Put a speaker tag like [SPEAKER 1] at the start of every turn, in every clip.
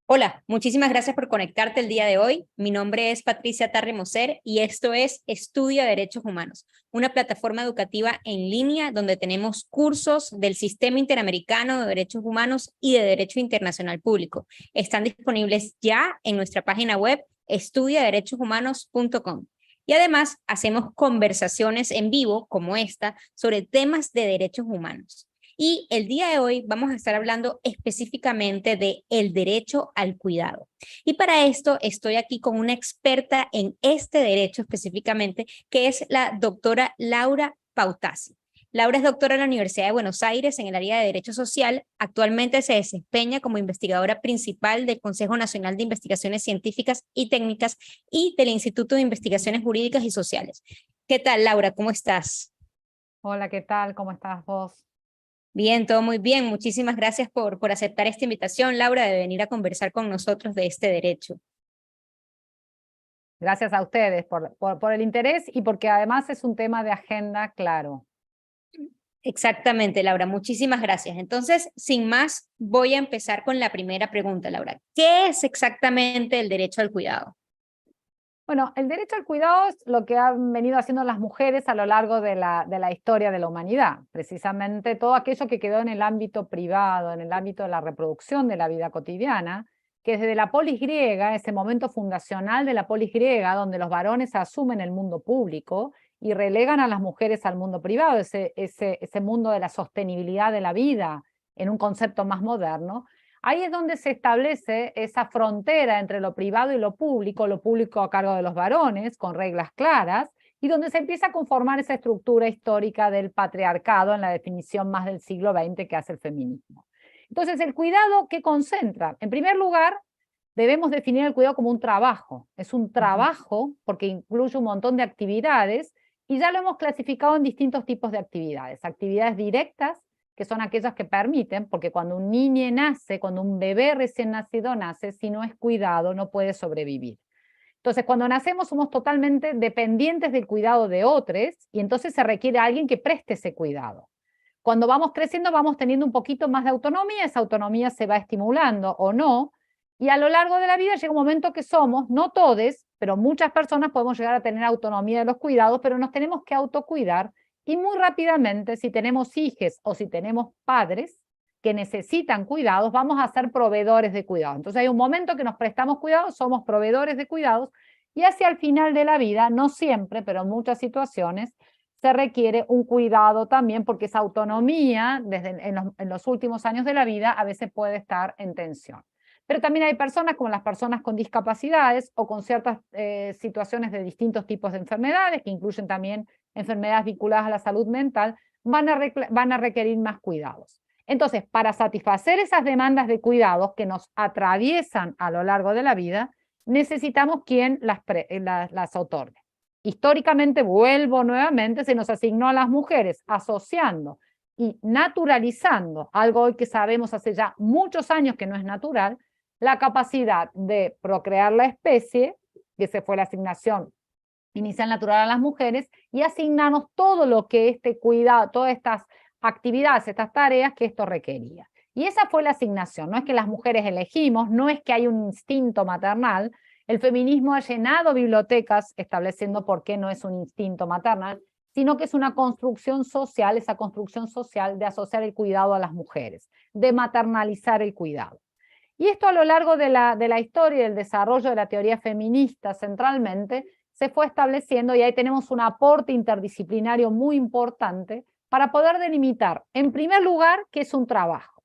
[SPEAKER 1] Hola, muchísimas gracias por conectarte el día de hoy. Mi nombre es Patricia Tarremoser y esto es Estudia Derechos Humanos, una plataforma educativa en línea donde tenemos cursos del Sistema Interamericano de Derechos Humanos y de Derecho Internacional Público. Están disponibles ya en nuestra página web estudiaderechoshumanos.com. Y además hacemos conversaciones en vivo como esta sobre temas de derechos humanos. Y el día de hoy vamos a estar hablando específicamente de el derecho al cuidado. Y para esto estoy aquí con una experta en este derecho específicamente, que es la doctora Laura Pautasi. Laura es doctora en la Universidad de Buenos Aires en el área de Derecho Social. Actualmente se desempeña como investigadora principal del Consejo Nacional de Investigaciones Científicas y Técnicas y del Instituto de Investigaciones Jurídicas y Sociales. ¿Qué tal, Laura? ¿Cómo estás?
[SPEAKER 2] Hola, ¿qué tal? ¿Cómo estás vos?
[SPEAKER 1] Bien, todo muy bien. Muchísimas gracias por aceptar esta invitación, Laura, de venir a conversar con nosotros de este derecho.
[SPEAKER 2] Gracias a ustedes por el interés y porque además es un tema de agenda claro.
[SPEAKER 1] Exactamente, Laura. Muchísimas gracias. Entonces, sin más, voy a empezar con la primera pregunta, Laura. ¿Qué es exactamente el derecho al cuidado?
[SPEAKER 2] Bueno, el derecho al cuidado es lo que han venido haciendo las mujeres a lo largo de la historia de la humanidad. Precisamente todo aquello que quedó en el ámbito privado, en el ámbito de la reproducción de la vida cotidiana, que desde la polis griega, ese momento fundacional de la polis griega, donde los varones asumen el mundo público y relegan a las mujeres al mundo privado, ese mundo de la sostenibilidad de la vida en un concepto más moderno. Ahí es donde se establece esa frontera entre lo privado y lo público a cargo de los varones, con reglas claras, y donde se empieza a conformar esa estructura histórica del patriarcado en la definición más del siglo XX que hace el feminismo. Entonces, el cuidado, ¿qué concentra? En primer lugar, debemos definir el cuidado como un trabajo. Es un trabajo porque incluye un montón de actividades y ya lo hemos clasificado en distintos tipos de actividades. Actividades directas, que son aquellas que permiten, porque cuando un niño nace, cuando un bebé recién nacido nace, si no es cuidado, no puede sobrevivir. Entonces, cuando nacemos somos totalmente dependientes del cuidado de otros y entonces se requiere alguien que preste ese cuidado. Cuando vamos creciendo vamos teniendo un poquito más de autonomía, esa autonomía se va estimulando o no, y a lo largo de la vida llega un momento que somos, no todos, pero muchas personas podemos llegar a tener autonomía de los cuidados, pero nos tenemos que autocuidar y muy rápidamente, si tenemos hijos o si tenemos padres que necesitan cuidados, vamos a ser proveedores de cuidados. Entonces hay un momento que nos prestamos cuidados, somos proveedores de cuidados, y hacia el final de la vida, no siempre, pero en muchas situaciones, se requiere un cuidado también, porque esa autonomía en los últimos años de la vida a veces puede estar en tensión. Pero también hay personas como las personas con discapacidades o con ciertas situaciones de distintos tipos de enfermedades, que incluyen también enfermedades vinculadas a la salud mental, van a requerir más cuidados. Entonces, para satisfacer esas demandas de cuidados que nos atraviesan a lo largo de la vida, necesitamos quien las otorgue. Históricamente, vuelvo nuevamente, se nos asignó a las mujeres asociando y naturalizando algo hoy que sabemos hace ya muchos años que no es natural, la capacidad de procrear la especie, que se fue la asignación inicial natural a las mujeres, y asignarnos todo lo que este cuidado, todas estas actividades, estas tareas que esto requería. Y esa fue la asignación, no es que las mujeres elegimos, no es que hay un instinto maternal. El feminismo ha llenado bibliotecas estableciendo por qué no es un instinto maternal, sino que es una construcción social, esa construcción social de asociar el cuidado a las mujeres, de maternalizar el cuidado. Y esto a lo largo de la historia y del desarrollo de la teoría feminista centralmente se fue estableciendo, y ahí tenemos un aporte interdisciplinario muy importante para poder delimitar, en primer lugar, qué es un trabajo.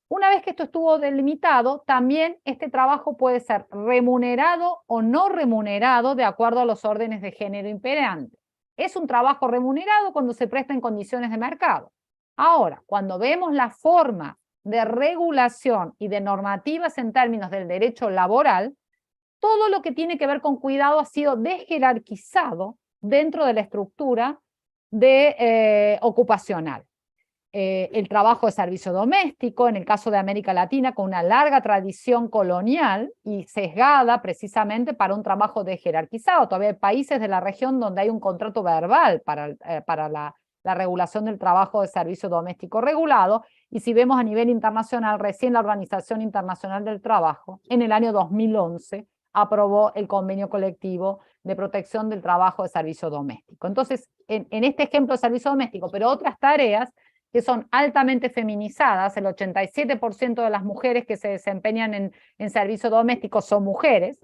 [SPEAKER 2] Una vez que esto estuvo delimitado, también este trabajo puede ser remunerado o no remunerado de acuerdo a los órdenes de género imperantes. Es un trabajo remunerado cuando se presta en condiciones de mercado. Ahora, cuando vemos la forma de regulación y de normativas en términos del derecho laboral, todo lo que tiene que ver con cuidado ha sido desjerarquizado dentro de la estructura ocupacional. El trabajo de servicio doméstico, en el caso de América Latina, con una larga tradición colonial y sesgada precisamente para un trabajo desjerarquizado. Todavía hay países de la región donde hay un contrato verbal para la regulación del trabajo de servicio doméstico regulado, y si vemos a nivel internacional, recién la Organización Internacional del Trabajo, en el año 2011, aprobó el convenio colectivo de protección del trabajo de servicio doméstico. Entonces, en este ejemplo de servicio doméstico, pero otras tareas que son altamente feminizadas, el 87% de las mujeres que se desempeñan en servicio doméstico son mujeres,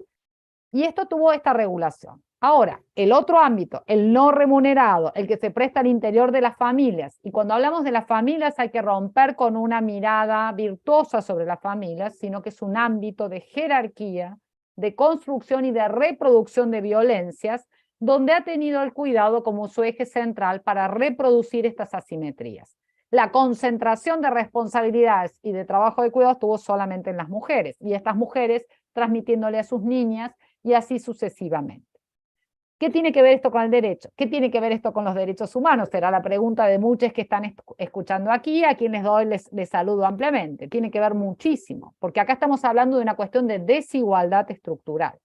[SPEAKER 2] y esto tuvo esta regulación. Ahora, el otro ámbito, el no remunerado, el que se presta al interior de las familias, y cuando hablamos de las familias hay que romper con una mirada virtuosa sobre las familias, sino que es un ámbito de jerarquía, de construcción y de reproducción de violencias, donde ha tenido el cuidado como su eje central para reproducir estas asimetrías. La concentración de responsabilidades y de trabajo de cuidado estuvo solamente en las mujeres, y estas mujeres transmitiéndole a sus niñas y así sucesivamente. ¿Qué tiene que ver esto con el derecho? ¿Qué tiene que ver esto con los derechos humanos? Será la pregunta de muchos que están escuchando aquí, a quien les saludo ampliamente. Tiene que ver muchísimo, porque acá estamos hablando de una cuestión de desigualdad estructural.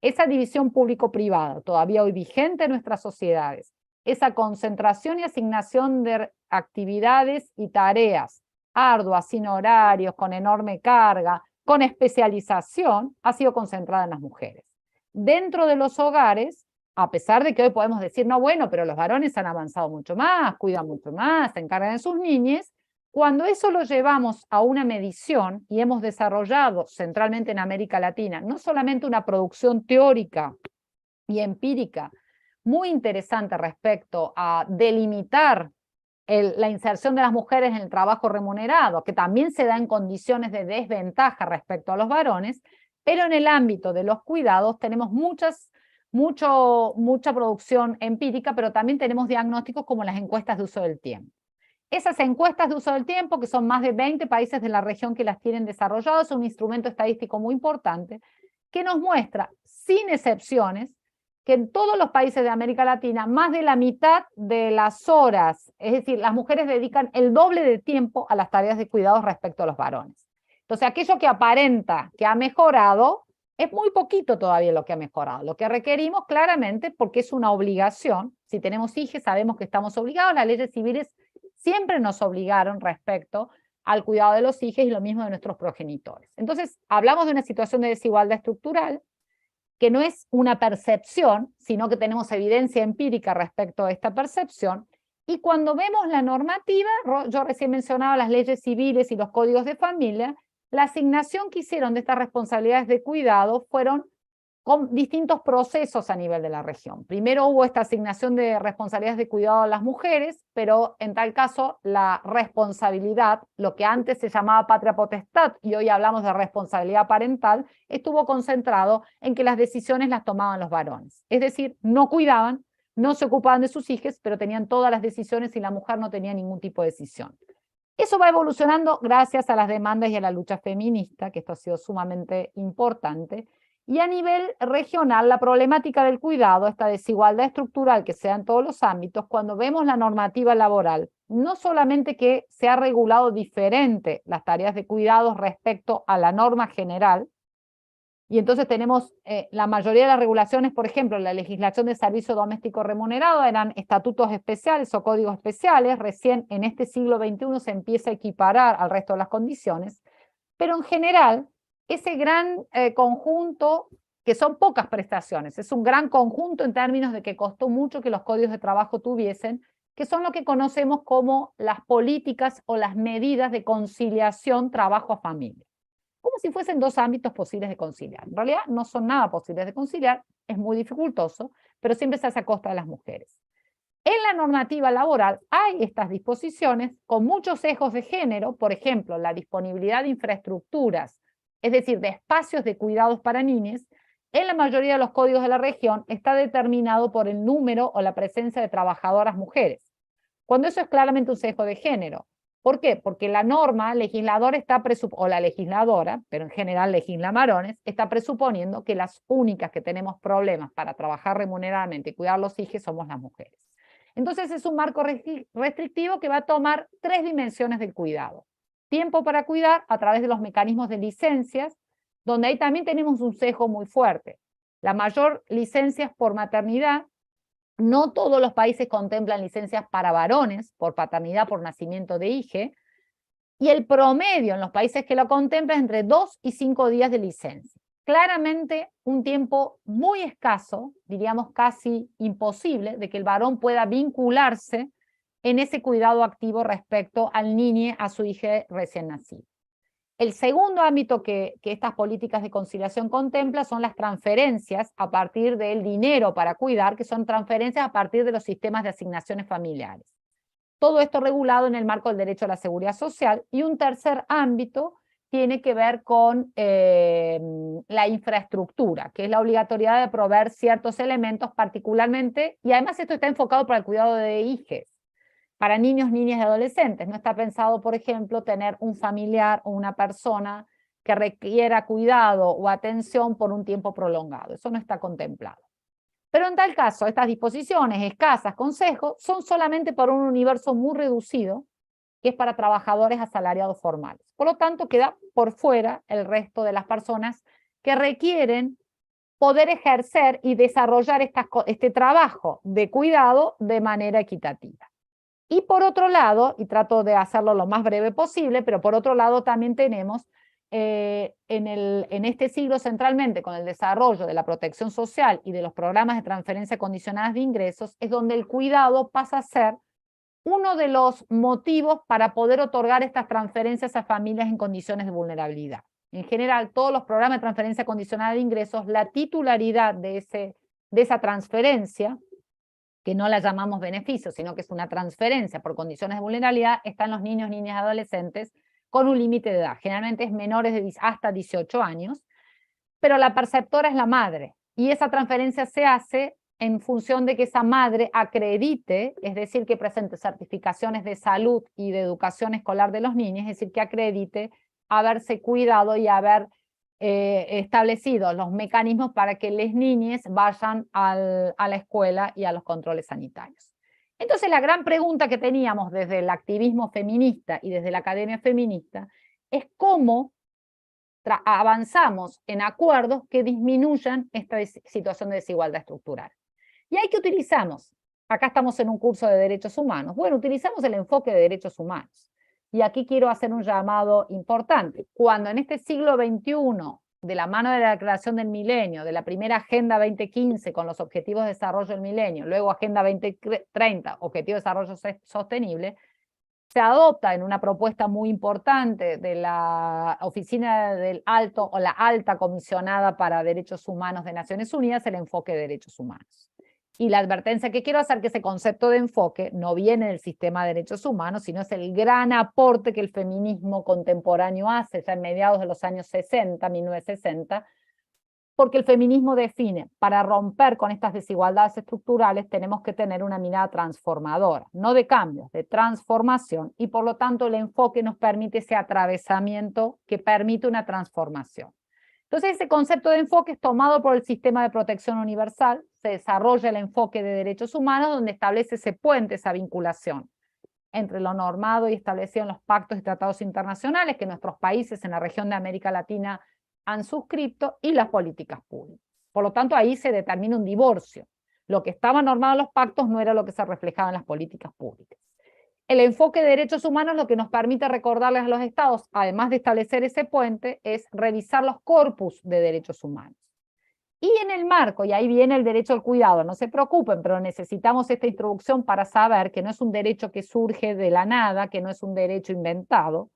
[SPEAKER 2] Esa división público-privada, todavía hoy vigente en nuestras sociedades, esa concentración y asignación de actividades y tareas arduas, sin horarios, con enorme carga, con especialización, ha sido concentrada en las mujeres. Dentro de los hogares, a pesar de que hoy podemos decir, no, bueno, pero los varones han avanzado mucho más, cuidan mucho más, se encargan de sus niñas, cuando eso lo llevamos a una medición, y hemos desarrollado centralmente en América Latina, no solamente una producción teórica y empírica muy interesante respecto a delimitar la inserción de las mujeres en el trabajo remunerado, que también se da en condiciones de desventaja respecto a los varones, pero en el ámbito de los cuidados tenemos mucha producción empírica, pero también tenemos diagnósticos como las encuestas de uso del tiempo. Esas encuestas de uso del tiempo, que son más de 20 países de la región que las tienen desarrolladas, son un instrumento estadístico muy importante, que nos muestra, sin excepciones, que en todos los países de América Latina, más de la mitad de las horas, es decir, las mujeres dedican el doble de tiempo a las tareas de cuidados respecto a los varones. Entonces, aquello que aparenta que ha mejorado, es muy poquito todavía lo que ha mejorado. Lo que requerimos claramente, porque es una obligación, si tenemos hijos sabemos que estamos obligados, las leyes civiles siempre nos obligaron respecto al cuidado de los hijos y lo mismo de nuestros progenitores. Entonces, hablamos de una situación de desigualdad estructural, que no es una percepción, sino que tenemos evidencia empírica respecto a esta percepción, y cuando vemos la normativa, yo recién mencionaba las leyes civiles y los códigos de familia, la asignación que hicieron de estas responsabilidades de cuidado fueron con distintos procesos a nivel de la región. Primero hubo esta asignación de responsabilidades de cuidado a las mujeres, pero en tal caso la responsabilidad, lo que antes se llamaba patria potestad y hoy hablamos de responsabilidad parental, estuvo concentrado en que las decisiones las tomaban los varones. Es decir, no cuidaban, no se ocupaban de sus hijos, pero tenían todas las decisiones y la mujer no tenía ningún tipo de decisión. Eso va evolucionando gracias a las demandas y a la lucha feminista, que esto ha sido sumamente importante. Y a nivel regional, la problemática del cuidado, esta desigualdad estructural que se da en todos los ámbitos, cuando vemos la normativa laboral, no solamente que se ha regulado diferente las tareas de cuidados respecto a la norma general, y entonces tenemos la mayoría de las regulaciones, por ejemplo, la legislación de servicio doméstico remunerado eran estatutos especiales o códigos especiales, recién en este siglo XXI se empieza a equiparar al resto de las condiciones, pero en general, ese gran conjunto, que son pocas prestaciones, es un gran conjunto en términos de que costó mucho que los códigos de trabajo tuviesen, que son lo que conocemos como las políticas o las medidas de conciliación trabajo-familia. Como si fuesen dos ámbitos posibles de conciliar. En realidad no son nada posibles de conciliar, es muy dificultoso, pero siempre se hace a costa de las mujeres. En la normativa laboral hay estas disposiciones con muchos sesgos de género, por ejemplo, la disponibilidad de infraestructuras, es decir, de espacios de cuidados para niños, en la mayoría de los códigos de la región está determinado por el número o la presencia de trabajadoras mujeres, cuando eso es claramente un sesgo de género. ¿Por qué? Porque la norma, legislador o la legisladora, pero en general legisla varones, está presuponiendo que las únicas que tenemos problemas para trabajar remuneradamente y cuidar los hijos somos las mujeres. Entonces es un marco restrictivo que va a tomar tres dimensiones del cuidado. Tiempo para cuidar a través de los mecanismos de licencias, donde ahí también tenemos un sesgo muy fuerte. La mayor licencia es por maternidad, No todos los países contemplan licencias para varones por paternidad, por nacimiento de hijo, y el promedio en los países que lo contemplan es entre 2 y 5 días de licencia. Claramente un tiempo muy escaso, diríamos casi imposible, de que el varón pueda vincularse en ese cuidado activo respecto al niño, a su hija recién nacido. El segundo ámbito que estas políticas de conciliación contemplan son las transferencias a partir del dinero para cuidar, que son transferencias a partir de los sistemas de asignaciones familiares. Todo esto regulado en el marco del derecho a la seguridad social. Y un tercer ámbito tiene que ver con la infraestructura, que es la obligatoriedad de proveer ciertos elementos particularmente, y además esto está enfocado para el cuidado de hijos, para niños, niñas y adolescentes. No está pensado, por ejemplo, tener un familiar o una persona que requiera cuidado o atención por un tiempo prolongado. Eso no está contemplado. Pero en tal caso, estas disposiciones, escasas, consejos, son solamente para un universo muy reducido, que es para trabajadores asalariados formales. Por lo tanto, queda por fuera el resto de las personas que requieren poder ejercer y desarrollar este trabajo de cuidado de manera equitativa. Y por otro lado, y trato de hacerlo lo más breve posible, pero por otro lado también tenemos en este siglo centralmente con el desarrollo de la protección social y de los programas de transferencia condicionadas de ingresos, es donde el cuidado pasa a ser uno de los motivos para poder otorgar estas transferencias a familias en condiciones de vulnerabilidad. En general, todos los programas de transferencia condicionada de ingresos, la titularidad de esa transferencia, que no la llamamos beneficio, sino que es una transferencia por condiciones de vulnerabilidad, están los niños, niñas y adolescentes con un límite de edad. Generalmente es menores de hasta 18 años, pero la perceptora es la madre, y esa transferencia se hace en función de que esa madre acredite, es decir, que presente certificaciones de salud y de educación escolar de los niños, es decir, que acredite haberse cuidado y haber establecido los mecanismos para que las niñas vayan a la escuela y a los controles sanitarios. Entonces la gran pregunta que teníamos desde el activismo feminista y desde la academia feminista es cómo avanzamos en acuerdos que disminuyan esta situación de desigualdad estructural. Y ahí que utilizamos, acá estamos en un curso de derechos humanos, bueno, utilizamos el enfoque de derechos humanos. Y aquí quiero hacer un llamado importante. Cuando en este siglo XXI, de la mano de la Declaración del Milenio, de la primera Agenda 2015 con los Objetivos de Desarrollo del Milenio, luego Agenda 2030, Objetivos de Desarrollo Sostenible, se adopta en una propuesta muy importante de la Oficina del Alto o la Alta Comisionada para Derechos Humanos de Naciones Unidas, el enfoque de derechos humanos. Y la advertencia que quiero hacer, que ese concepto de enfoque no viene del sistema de derechos humanos, sino es el gran aporte que el feminismo contemporáneo hace ya en mediados de los años 60, 1960, porque el feminismo define, para romper con estas desigualdades estructurales tenemos que tener una mirada transformadora, no de cambios, de transformación, y por lo tanto el enfoque nos permite ese atravesamiento que permite una transformación. Entonces ese concepto de enfoque es tomado por el sistema de protección universal, se desarrolla el enfoque de derechos humanos donde establece ese puente, esa vinculación entre lo normado y establecido en los pactos y tratados internacionales que nuestros países en la región de América Latina han suscrito y las políticas públicas. Por lo tanto, ahí se determina un divorcio. Lo que estaba normado en los pactos no era lo que se reflejaba en las políticas públicas. El enfoque de derechos humanos lo que nos permite recordarles a los estados, además de establecer ese puente, es revisar los corpus de derechos humanos. Y en el marco, y ahí viene el derecho al cuidado, no se preocupen, pero necesitamos esta introducción para saber que no es un derecho que surge de la nada, que no es un derecho inventado,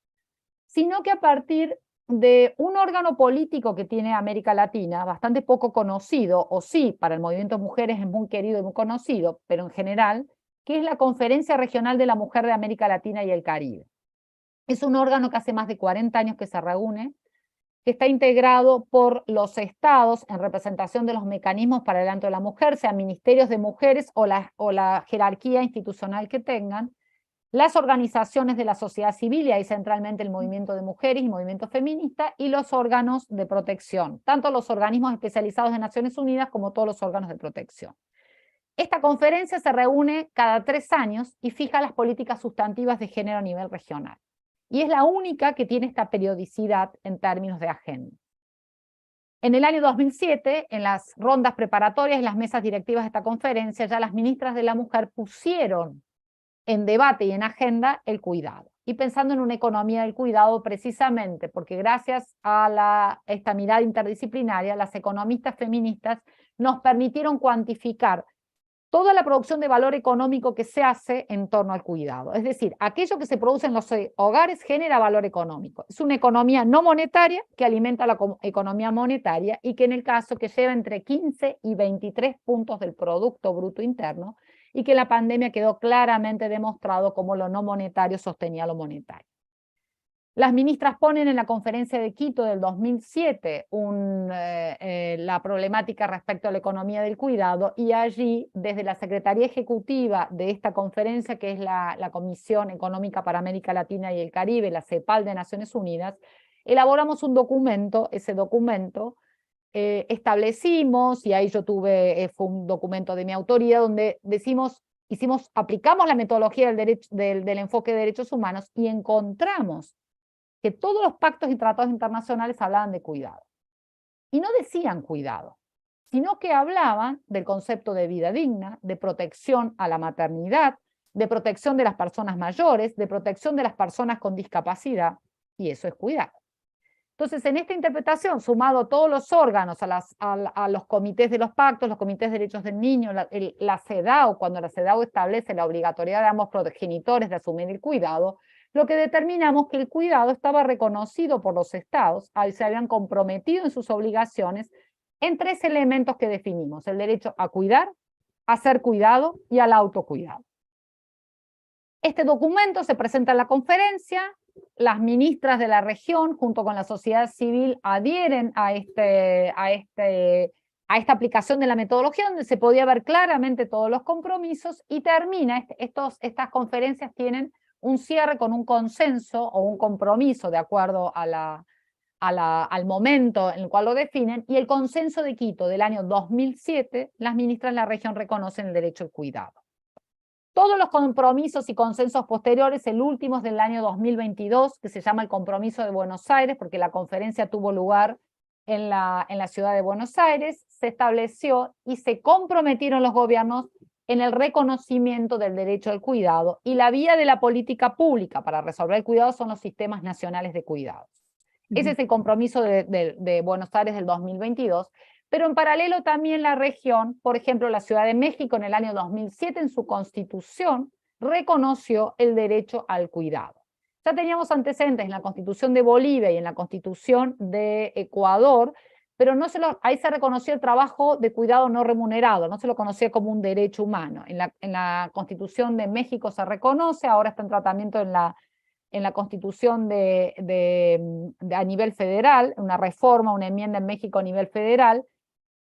[SPEAKER 2] sino que a partir de un órgano político que tiene América Latina, bastante poco conocido, o sí, para el movimiento Mujeres es muy querido y muy conocido, pero en general, que es la Conferencia Regional de la Mujer de América Latina y el Caribe. Es un órgano que hace más de 40 años que se reúne, que está integrado por los estados en representación de los mecanismos para el adelanto de la mujer, sean ministerios de mujeres o la jerarquía institucional que tengan, las organizaciones de la sociedad civil, y ahí centralmente el movimiento de mujeres y movimiento feminista, y los órganos de protección, tanto los organismos especializados de Naciones Unidas como todos los órganos de protección. Esta conferencia se reúne cada 3 años y fija las políticas sustantivas de género a nivel regional. Y es la única que tiene esta periodicidad en términos de agenda. En el año 2007, en las rondas preparatorias y las mesas directivas de esta conferencia, ya las ministras de la mujer pusieron en debate y en agenda el cuidado. Y pensando en una economía del cuidado precisamente, porque gracias a esta mirada interdisciplinaria, las economistas feministas nos permitieron cuantificar toda la producción de valor económico que se hace en torno al cuidado. Es decir, aquello que se produce en los hogares genera valor económico. Es una economía no monetaria que alimenta la economía monetaria y que en el caso que lleva entre 15 y 23 puntos del Producto Bruto Interno y que la pandemia quedó claramente demostrado cómo lo no monetario sostenía lo monetario. Las ministras ponen en la conferencia de Quito del 2007 la problemática respecto a la economía del cuidado y allí, desde la Secretaría Ejecutiva de esta conferencia, que es la Comisión Económica para América Latina y el Caribe, la CEPAL de Naciones Unidas, elaboramos un documento. Ese documento establecimos, y ahí yo fue un documento de mi autoría, donde aplicamos la metodología del enfoque de derechos humanos y encontramos que todos los pactos y tratados internacionales hablaban de cuidado. Y no decían cuidado, sino que hablaban del concepto de vida digna, de protección a la maternidad, de protección de las personas mayores, de protección de las personas con discapacidad, y eso es cuidado. Entonces, en esta interpretación, sumado todos los órganos, a los comités de los pactos, los comités de derechos del niño, la CEDAW, cuando la CEDAW establece la obligatoriedad de ambos progenitores de asumir el cuidado, lo que determinamos que el cuidado estaba reconocido por los estados, se habían comprometido en sus obligaciones en 3 elementos que definimos: el derecho a cuidar, a ser cuidado y al autocuidado. Este documento se presenta en la conferencia, las ministras de la región junto con la sociedad civil adhieren a esta aplicación de la metodología, donde se podía ver claramente todos los compromisos, y termina, estas conferencias tienen un cierre con un consenso o un compromiso de acuerdo al momento en el cual lo definen, y el consenso de Quito del año 2007, las ministras de la región reconocen el derecho al cuidado. Todos los compromisos y consensos posteriores, el último es del año 2022, que se llama el Compromiso de Buenos Aires, porque la conferencia tuvo lugar en la ciudad de Buenos Aires, se estableció y se comprometieron los gobiernos en el reconocimiento del derecho al cuidado, y la vía de la política pública para resolver el cuidado son los sistemas nacionales de cuidados. Ese es el compromiso de Buenos Aires del 2022, pero en paralelo también la región, por ejemplo, la Ciudad de México en el año 2007 en su constitución reconoció el derecho al cuidado. Ya teníamos antecedentes en la Constitución de Bolivia y en la Constitución de Ecuador, pero ahí se reconoció el trabajo de cuidado no remunerado, no se lo conocía como un derecho humano. En la Constitución de México se reconoce, ahora está en tratamiento en la Constitución a nivel federal, una reforma, una enmienda en México a nivel federal.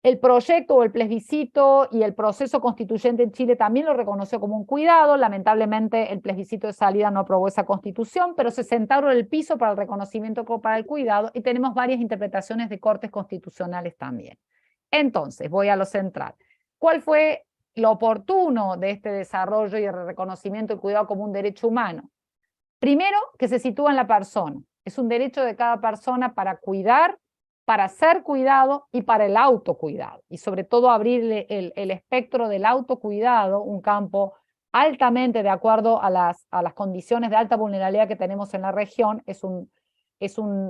[SPEAKER 2] El proyecto o el plebiscito y el proceso constituyente en Chile también lo reconoció como un cuidado. Lamentablemente el plebiscito de salida no aprobó esa constitución, pero se sentaron el piso para el reconocimiento para el cuidado, y tenemos varias interpretaciones de cortes constitucionales también. Entonces, voy a lo central. ¿Cuál fue lo oportuno de este desarrollo y el reconocimiento del cuidado como un derecho humano? Primero, que se sitúa en la persona. Es un derecho de cada persona para cuidar, para ser cuidado y para el autocuidado. Y sobre todo abrirle el espectro del autocuidado, un campo altamente de acuerdo a las condiciones de alta vulnerabilidad que tenemos en la región, es un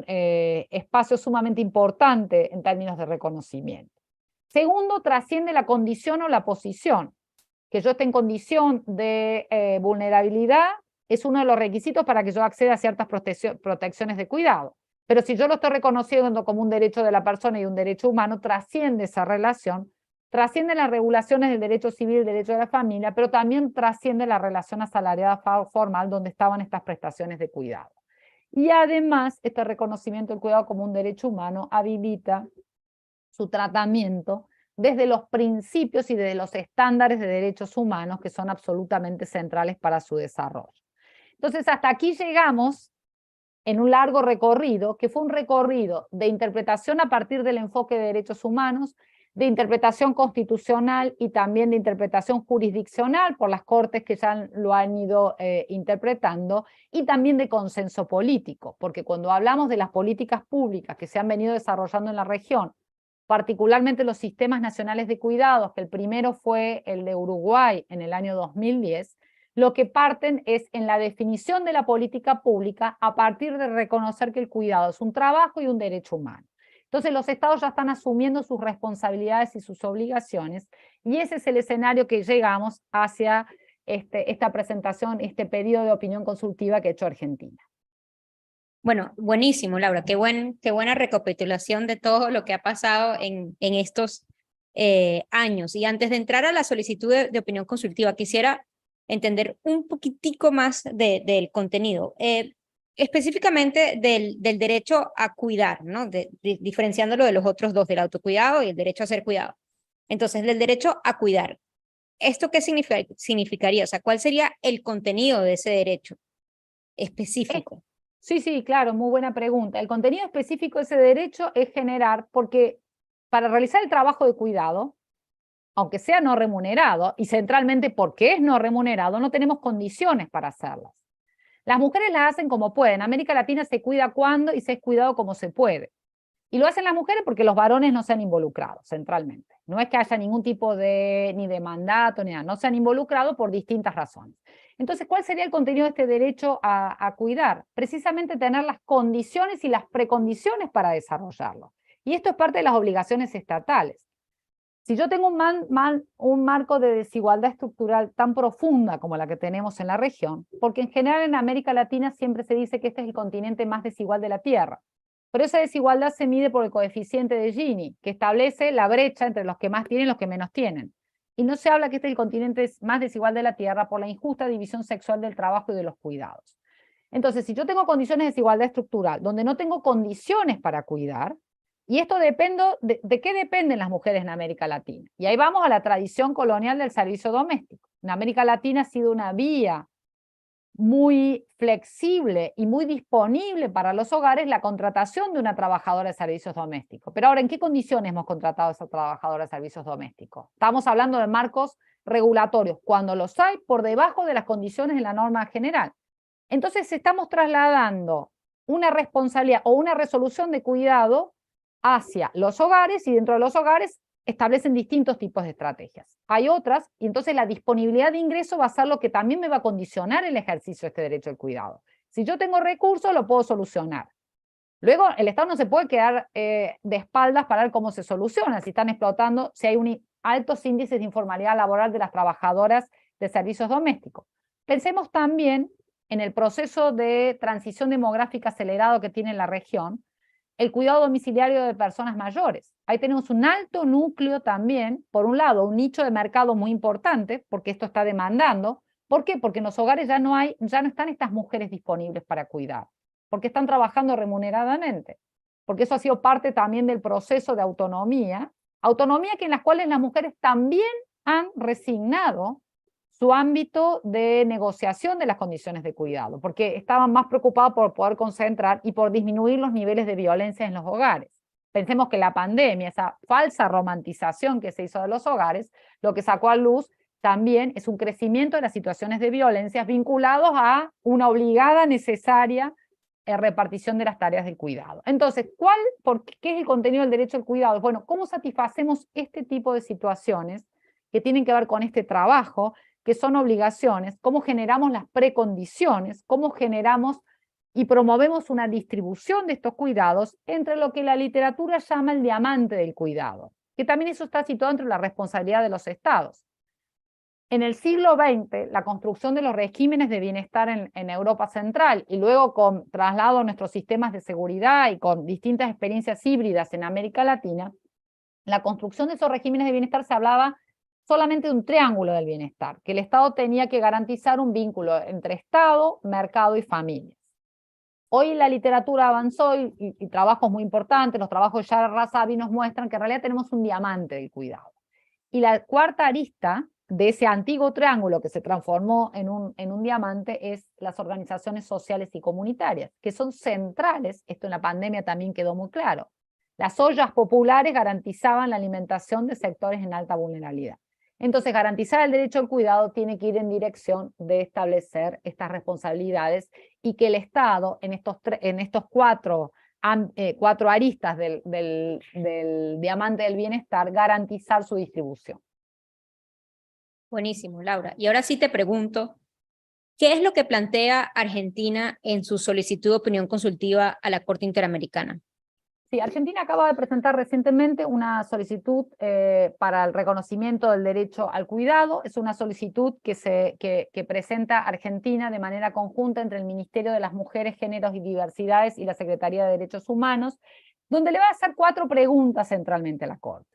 [SPEAKER 2] espacio sumamente importante en términos de reconocimiento. Segundo, trasciende la condición o la posición. Que yo esté en condición de vulnerabilidad es uno de los requisitos para que yo acceda a ciertas protecciones de cuidado. Pero si yo lo estoy reconociendo como un derecho de la persona y un derecho humano, trasciende esa relación, trasciende las regulaciones del derecho civil, del derecho de la familia, pero también trasciende la relación asalariada formal donde estaban estas prestaciones de cuidado. Y además, este reconocimiento del cuidado como un derecho humano habilita su tratamiento desde los principios y desde los estándares de derechos humanos que son absolutamente centrales para su desarrollo. Entonces, hasta aquí llegamos en un largo recorrido, que fue un recorrido de interpretación a partir del enfoque de derechos humanos, de interpretación constitucional y también de interpretación jurisdiccional por las cortes que ya lo han ido interpretando, y también de consenso político, porque cuando hablamos de las políticas públicas que se han venido desarrollando en la región particularmente los sistemas nacionales de cuidados, que el primero fue el de Uruguay en el año 2010, lo que parten es en la definición de la política pública a partir de reconocer que el cuidado es un trabajo y un derecho humano. Entonces los estados ya están asumiendo sus responsabilidades y sus obligaciones, y ese es el escenario que llegamos hacia esta presentación, este pedido de opinión consultiva que ha hecho Argentina.
[SPEAKER 1] Bueno, buenísimo, Laura. Qué buena recapitulación de todo lo que ha pasado en estos años. Y antes de entrar a la solicitud de opinión consultiva, quisiera entender un poquitico más del contenido, específicamente del derecho a cuidar, ¿no? Diferenciándolo de los otros dos, del autocuidado y el derecho a ser cuidado. Entonces, del derecho a cuidar, ¿esto qué significaría? O sea, ¿cuál sería el contenido de ese derecho específico?
[SPEAKER 2] Sí, claro, muy buena pregunta. El contenido específico de ese derecho es generar, porque para realizar el trabajo de cuidado, aunque sea no remunerado, y centralmente porque es no remunerado, no tenemos condiciones para hacerlas. Las mujeres las hacen como pueden. En América Latina se cuida cuando y se es cuidado como se puede. Y lo hacen las mujeres porque los varones no se han involucrado, centralmente. No es que haya ningún tipo ni de mandato, ni nada. No se han involucrado por distintas razones. Entonces, ¿cuál sería el contenido de este derecho a cuidar? Precisamente tener las condiciones y las precondiciones para desarrollarlo. Y esto es parte de las obligaciones estatales. Si yo tengo un marco de desigualdad estructural tan profunda como la que tenemos en la región, porque en general en América Latina siempre se dice que este es el continente más desigual de la Tierra, pero esa desigualdad se mide por el coeficiente de Gini, que establece la brecha entre los que más tienen y los que menos tienen. Y no se habla que este es el continente más desigual de la Tierra por la injusta división sexual del trabajo y de los cuidados. Entonces, si yo tengo condiciones de desigualdad estructural, donde no tengo condiciones para cuidar, y esto depende de qué dependen las mujeres en América Latina. Y ahí vamos a la tradición colonial del servicio doméstico. En América Latina ha sido una vía muy flexible y muy disponible para los hogares la contratación de una trabajadora de servicios domésticos. Pero ahora, ¿en qué condiciones hemos contratado a esa trabajadora de servicios domésticos? Estamos hablando de marcos regulatorios, cuando los hay por debajo de las condiciones de la norma general. Entonces estamos trasladando una responsabilidad o una resolución de cuidado hacia los hogares, y dentro de los hogares establecen distintos tipos de estrategias. Hay otras, y entonces la disponibilidad de ingreso va a ser lo que también me va a condicionar el ejercicio de este derecho al cuidado. Si yo tengo recursos, lo puedo solucionar. Luego, el Estado no se puede quedar de espaldas para ver cómo se soluciona, si están explotando, si hay altos índices de informalidad laboral de las trabajadoras de servicios domésticos. Pensemos también en el proceso de transición demográfica acelerado que tiene la región, el cuidado domiciliario de personas mayores. Ahí tenemos un alto núcleo también, por un lado, un nicho de mercado muy importante, porque esto está demandando. ¿Por qué? Porque en los hogares ya no están estas mujeres disponibles para cuidar, porque están trabajando remuneradamente, porque eso ha sido parte también del proceso de autonomía que en las cuales las mujeres también han resignado su ámbito de negociación de las condiciones de cuidado, porque estaban más preocupados por poder concentrar y por disminuir los niveles de violencia en los hogares. Pensemos que la pandemia, esa falsa romantización que se hizo de los hogares, lo que sacó a luz también es un crecimiento de las situaciones de violencia vinculados a una obligada, necesaria repartición de las tareas de cuidado. Entonces, ¿qué es el contenido del derecho al cuidado? Bueno, ¿cómo satisfacemos este tipo de situaciones que tienen que ver con este trabajo, que son obligaciones? ¿Cómo generamos las precondiciones? ¿Cómo generamos y promovemos una distribución de estos cuidados entre lo que la literatura llama el diamante del cuidado? Que también eso está situado entre la responsabilidad de los estados. En el siglo XX, la construcción de los regímenes de bienestar en Europa Central, y luego con traslado a nuestros sistemas de seguridad y con distintas experiencias híbridas en América Latina, la construcción de esos regímenes de bienestar se hablaba solamente de un triángulo del bienestar, que el Estado tenía que garantizar un vínculo entre Estado, mercado y familias. Hoy la literatura avanzó y trabajos muy importantes, los trabajos de Yara Razavi nos muestran que en realidad tenemos un diamante del cuidado. Y la cuarta arista de ese antiguo triángulo que se transformó en un diamante es las organizaciones sociales y comunitarias, que son centrales. Esto en la pandemia también quedó muy claro. Las ollas populares garantizaban la alimentación de sectores en alta vulnerabilidad. Entonces, garantizar el derecho al cuidado tiene que ir en dirección de establecer estas responsabilidades y que el Estado, en estos 4 cuatro aristas del diamante del bienestar, garantizar su distribución.
[SPEAKER 1] Buenísimo, Laura. Y ahora sí te pregunto, ¿qué es lo que plantea Argentina en su solicitud de opinión consultiva a la Corte Interamericana?
[SPEAKER 2] Sí, Argentina acaba de presentar recientemente una solicitud para el reconocimiento del derecho al cuidado. Es una solicitud que presenta Argentina de manera conjunta entre el Ministerio de las Mujeres, Géneros y Diversidades y la Secretaría de Derechos Humanos, donde le va a hacer 4 preguntas centralmente a la Corte.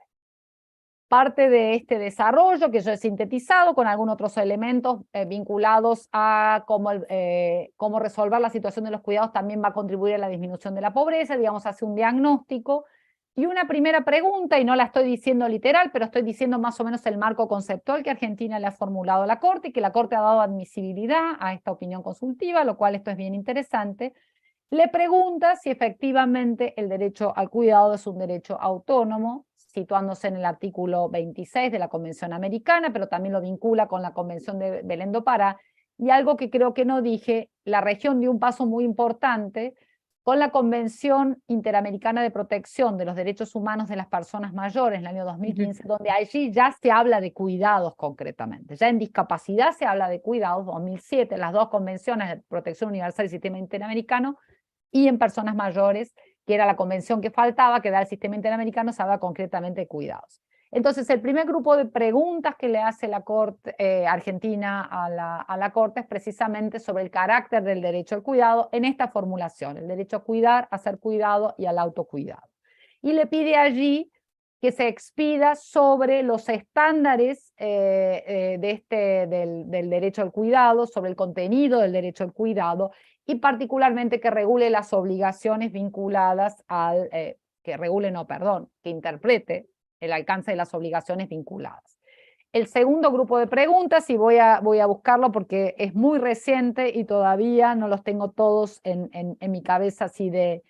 [SPEAKER 2] Parte de este desarrollo que yo he sintetizado con algunos otros elementos vinculados a cómo resolver la situación de los cuidados también va a contribuir a la disminución de la pobreza, digamos, hace un diagnóstico. Y una primera pregunta, y no la estoy diciendo literal, pero estoy diciendo más o menos el marco conceptual que Argentina le ha formulado a la Corte y que la Corte ha dado admisibilidad a esta opinión consultiva, lo cual esto es bien interesante. Le pregunta si efectivamente el derecho al cuidado es un derecho autónomo, situándose en el artículo 26 de la Convención Americana, pero también lo vincula con la Convención de Belén do Pará, y algo que creo que no dije, la región dio un paso muy importante con la Convención Interamericana de Protección de los Derechos Humanos de las Personas Mayores en el año 2015, donde allí ya se habla de cuidados concretamente. Ya en discapacidad se habla de cuidados, 2007, las 2 convenciones de protección universal y sistema interamericano, y en personas mayores, que era la convención que faltaba, que da el sistema interamericano, se habla concretamente de cuidados. Entonces, el primer grupo de preguntas que le hace la Corte Argentina a la Corte es precisamente sobre el carácter del derecho al cuidado en esta formulación, el derecho a cuidar, a ser cuidado y al autocuidado. Y le pide allí que se expida sobre los estándares del derecho al cuidado, sobre el contenido del derecho al cuidado, y particularmente que regule las obligaciones vinculadas al, que interprete el alcance de las obligaciones vinculadas. El segundo grupo de preguntas, y voy a buscarlo porque es muy reciente y todavía no los tengo todos en mi cabeza así de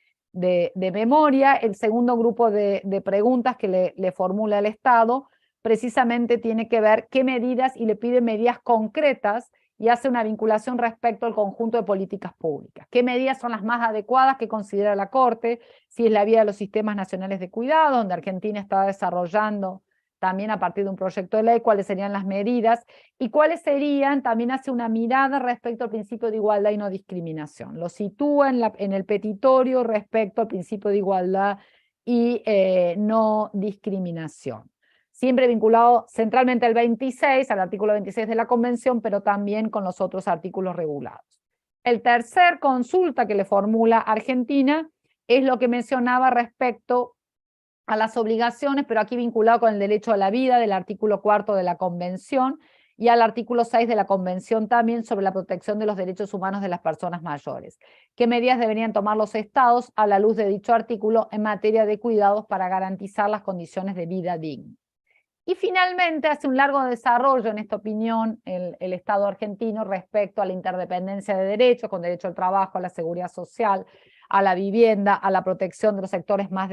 [SPEAKER 2] memoria. El segundo grupo de preguntas que le formula el Estado precisamente tiene que ver qué medidas, y le pide medidas concretas y hace una vinculación respecto al conjunto de políticas públicas. ¿Qué medidas son las más adecuadas que considera la Corte? Si es la vía de los sistemas nacionales de cuidado, donde Argentina está desarrollando también a partir de un proyecto de ley cuáles serían las medidas y cuáles serían, también hace una mirada respecto al principio de igualdad y no discriminación. Lo sitúa en el petitorio respecto al principio de igualdad y no discriminación. Siempre vinculado centralmente al 26, al artículo 26 de la Convención, pero también con los otros artículos regulados. El tercer consulta que le formula Argentina es lo que mencionaba respecto a las obligaciones, pero aquí vinculado con el derecho a la vida del artículo 4 de la Convención y al artículo 6 de la Convención también sobre la protección de los derechos humanos de las personas mayores. ¿Qué medidas deberían tomar los estados a la luz de dicho artículo en materia de cuidados para garantizar las condiciones de vida digna? Y finalmente hace un largo desarrollo, en esta opinión, el Estado argentino respecto a la interdependencia de derechos, con derecho al trabajo, a la seguridad social, a la vivienda, a la protección de los sectores más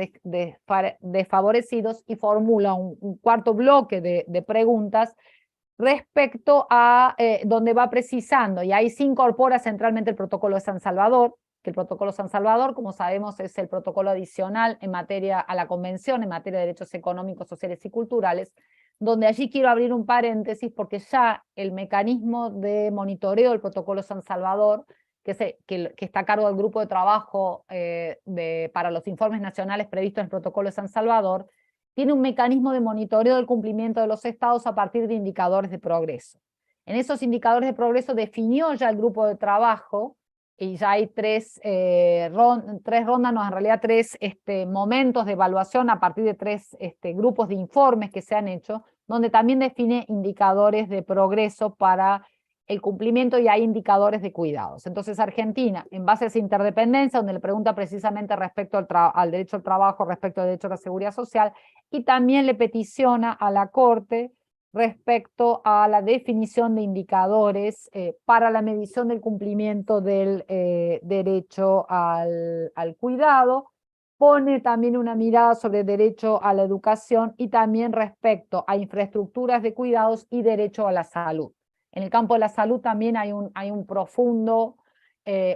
[SPEAKER 2] desfavorecidos, y formula un cuarto bloque de preguntas respecto a donde va precisando, y ahí se incorpora centralmente el protocolo de San Salvador, que el protocolo San Salvador, como sabemos, es el protocolo adicional en materia a la Convención, en materia de derechos económicos, sociales y culturales, donde allí quiero abrir un paréntesis porque ya el mecanismo de monitoreo del protocolo San Salvador, que está a cargo del grupo de trabajo para los informes nacionales previstos en el protocolo de San Salvador, tiene un mecanismo de monitoreo del cumplimiento de los estados a partir de indicadores de progreso. En esos indicadores de progreso definió ya el grupo de trabajo, y ya hay tres rondas, no, en realidad tres momentos de evaluación a partir de tres grupos de informes que se han hecho, donde también define indicadores de progreso para el cumplimiento, y hay indicadores de cuidados. Entonces Argentina, en base a esa interdependencia, donde le pregunta precisamente respecto al derecho al trabajo, respecto al derecho a la seguridad social, y también le peticiona a la Corte respecto a la definición de indicadores para la medición del cumplimiento del derecho al cuidado. Pone también una mirada sobre derecho a la educación y también respecto a infraestructuras de cuidados y derecho a la salud. En el campo de la salud también hay un profundo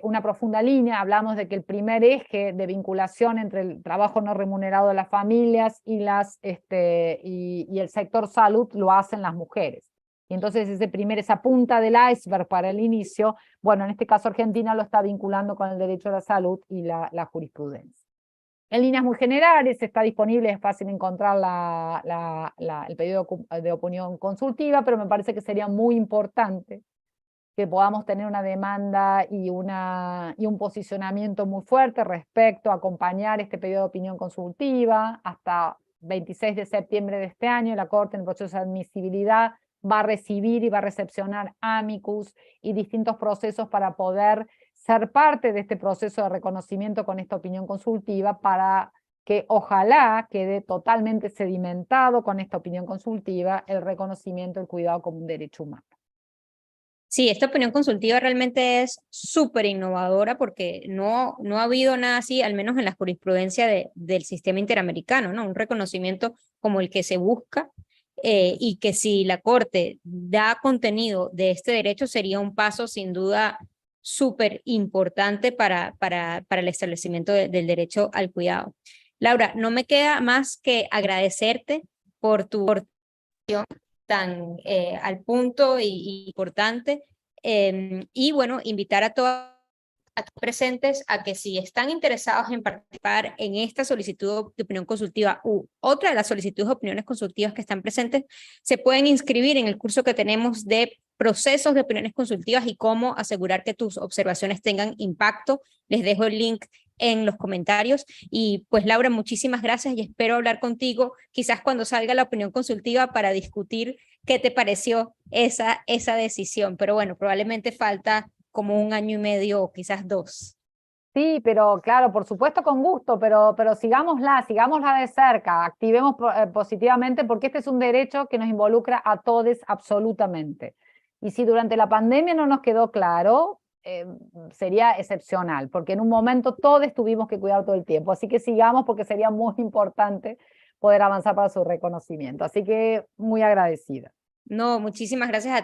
[SPEAKER 2] una profunda línea. Hablamos de que el primer eje de vinculación entre el trabajo no remunerado de las familias y el sector salud lo hacen las mujeres. Y entonces esa punta del iceberg para el inicio, bueno, en este caso Argentina lo está vinculando con el derecho a la salud y la jurisprudencia. En líneas muy generales está disponible, es fácil encontrar el pedido de opinión consultiva, pero me parece que sería muy importante que podamos tener una demanda y un posicionamiento muy fuerte respecto a acompañar este pedido de opinión consultiva. Hasta 26 de septiembre de este año, la Corte en el proceso de admisibilidad va a recibir y va a recepcionar amicus y distintos procesos para poder ser parte de este proceso de reconocimiento con esta opinión consultiva, para que ojalá quede totalmente sedimentado con esta opinión consultiva el reconocimiento del cuidado como un derecho humano.
[SPEAKER 1] Sí, esta opinión consultiva realmente es súper innovadora porque no ha habido nada así, al menos en la jurisprudencia del sistema interamericano, ¿no? Un reconocimiento como el que se busca, y que si la Corte da contenido de este derecho sería un paso sin duda súper importante para el establecimiento del derecho al cuidado. Laura, no me queda más que agradecerte por tu aportación tan al punto y importante, y bueno, invitar a todos aquí presentes a que si están interesados en participar en esta solicitud de opinión consultiva u otra de las solicitudes de opiniones consultivas que están presentes, se pueden inscribir en el curso que tenemos de procesos de opiniones consultivas y cómo asegurar que tus observaciones tengan impacto. Les dejo el link en los comentarios. Y pues Laura, muchísimas gracias y espero hablar contigo quizás cuando salga la opinión consultiva para discutir qué te pareció esa decisión. Pero bueno, probablemente falta como 1 año y medio o quizás 2.
[SPEAKER 2] Sí, pero claro, por supuesto con gusto, pero sigámosla de cerca, activemos positivamente, porque este es un derecho que nos involucra a todos absolutamente. Y si durante la pandemia no nos quedó claro, sería excepcional, porque en un momento todos tuvimos que cuidar todo el tiempo. Así que sigamos, porque sería muy importante poder avanzar para su reconocimiento. Así que muy agradecida.
[SPEAKER 1] No, muchísimas gracias a ti.